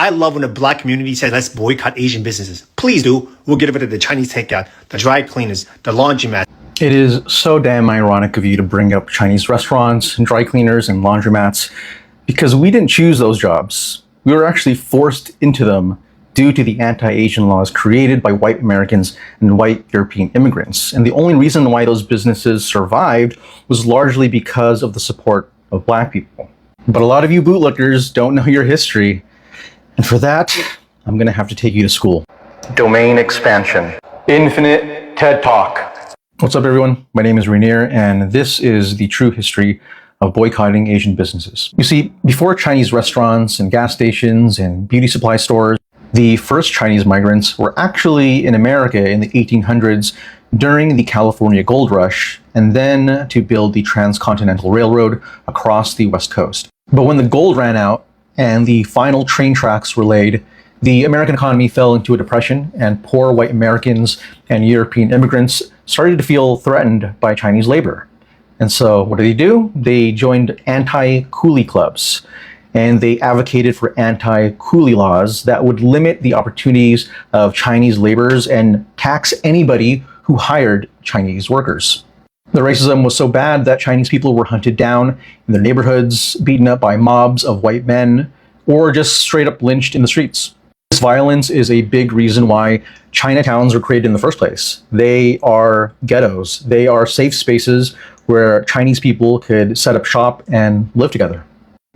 I love when the black community says, let's boycott Asian businesses. Please do. We'll get rid of the Chinese takeout, the dry cleaners, the laundromat. It is so damn ironic of you to bring up Chinese restaurants and dry cleaners and laundromats, because we didn't choose those jobs. We were actually forced into them due to the anti-Asian laws created by white Americans and white European immigrants. And the only reason why those businesses survived was largely because of the support of black people. But a lot of you bootlickers don't know your history. And for that, I'm gonna have to take you to school. Domain expansion. Infinite TED Talk. What's up, everyone? My name is Rainier, and this is the true history of boycotting Asian businesses. You see, before Chinese restaurants and gas stations and beauty supply stores, the first Chinese migrants were actually in America in the 1800s during the California Gold Rush, and then to build the Transcontinental Railroad across the West Coast. But when the gold ran out and the final train tracks were laid, the American economy fell into a depression, and poor white Americans and European immigrants started to feel threatened by Chinese labor. And so what do? They joined anti-coolie clubs, and they advocated for anti-coolie laws that would limit the opportunities of Chinese laborers and tax anybody who hired Chinese workers. The racism was so bad that Chinese people were hunted down in their neighborhoods, beaten up by mobs of white men, or just straight up lynched in the streets. This violence is a big reason why Chinatowns were created in the first place. They are ghettos. They are safe spaces where Chinese people could set up shop and live together.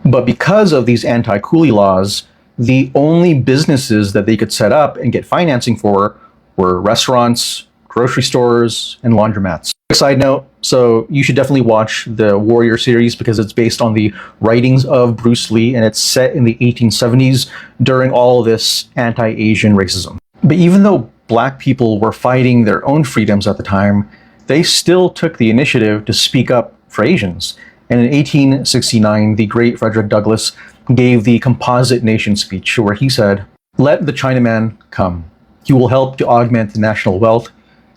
But because of these anti-coolie laws, the only businesses that they could set up and get financing for were restaurants, grocery stores, and laundromats. Side note, so you should definitely watch the Warrior series because it's based on the writings of Bruce Lee, and it's set in the 1870s during all of this anti-Asian racism. But even though black people were fighting their own freedoms at the time, they still took the initiative to speak up for Asians. And in 1869, the great Frederick Douglass gave the Composite Nation speech where he said, "Let the Chinaman come. He will help to augment the national wealth.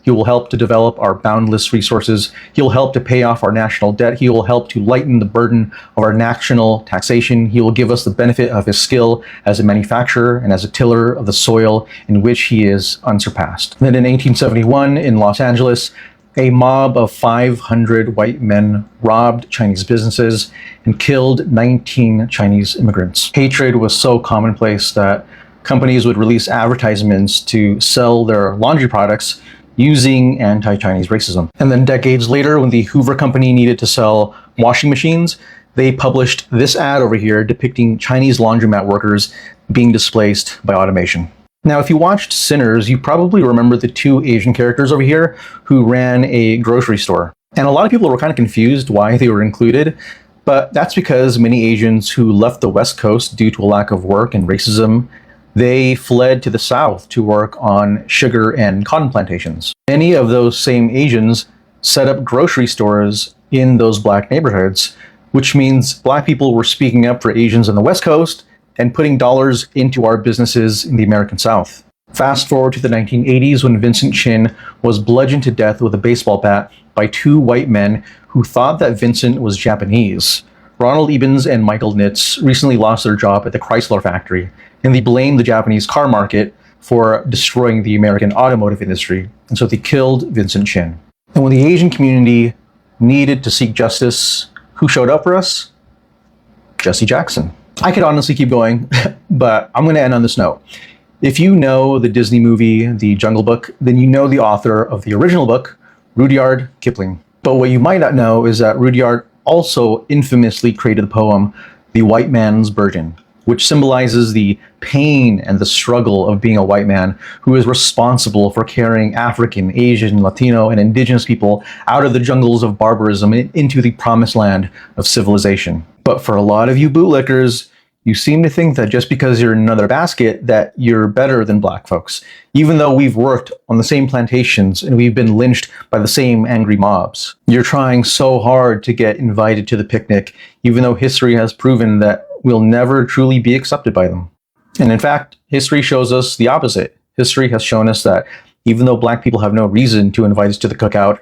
He will help to develop our boundless resources. He will help to pay off our national debt. He will help to lighten the burden of our national taxation. He will give us the benefit of his skill as a manufacturer and as a tiller of the soil in which he is unsurpassed." Then in 1871 in Los Angeles, a mob of 500 white men robbed Chinese businesses and killed 19 Chinese immigrants. Hatred was so commonplace that companies would release advertisements to sell their laundry products using anti-Chinese racism. And then decades later, when the Hoover Company needed to sell washing machines, they published this ad over here depicting Chinese laundromat workers being displaced by automation. Now, if you watched Sinners, you probably remember the two Asian characters over here who ran a grocery store. And a lot of people were kind of confused why they were included, but that's because many Asians who left the West Coast due to a lack of work and racism, they fled to the South to work on sugar and cotton plantations. Many of those same Asians set up grocery stores in those black neighborhoods, which means black people were speaking up for Asians on the West Coast and putting dollars into our businesses in the American South. Fast forward to the 1980s when Vincent Chin was bludgeoned to death with a baseball bat by two white men who thought that Vincent was Japanese. Ronald Ebens and Michael Nitz recently lost their job at the Chrysler factory, and they blamed the Japanese car market for destroying the American automotive industry, and so they killed Vincent Chin. And when the Asian community needed to seek justice, who showed up for us? Jesse Jackson. I could honestly keep going, but I'm going to end on this note. If you know the Disney movie, The Jungle Book, then you know the author of the original book, Rudyard Kipling. But what you might not know is that Rudyard also infamously created the poem, The White Man's Burden, which symbolizes the pain and the struggle of being a white man who is responsible for carrying African, Asian, Latino, and indigenous people out of the jungles of barbarism and into the promised land of civilization. But for a lot of you bootlickers, you seem to think that just because you're in another basket that you're better than black folks, even though we've worked on the same plantations and we've been lynched by the same angry mobs. You're trying so hard to get invited to the picnic, even though history has proven that we'll never truly be accepted by them. And in fact, history shows us the opposite. History has shown us that even though black people have no reason to invite us to the cookout,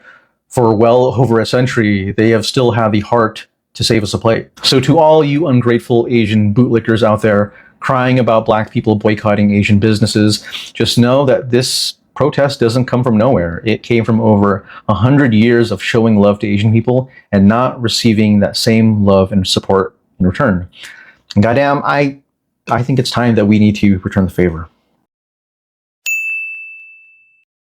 for well over a century, they have still had the heart to save us a plate. So to all you ungrateful Asian bootlickers out there crying about black people boycotting Asian businesses, just know that this protest doesn't come from nowhere. It came from over 100 years of showing love to Asian people and not receiving that same love and support in return. And goddamn, I think it's time that we need to return the favor.